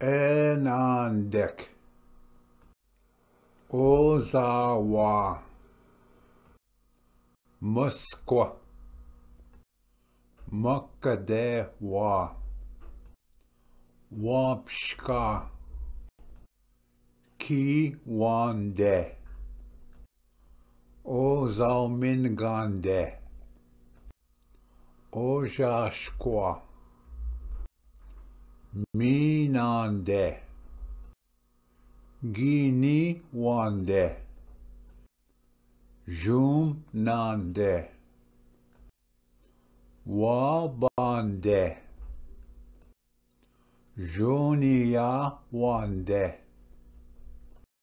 Enandek, Ozawa, Moskwa, Makadewa, Wampshka, Kiwande, Ozalmingande, Ojashkwa, Minande, Gini Wande, Jumnande, Wabande, Jonia Wande,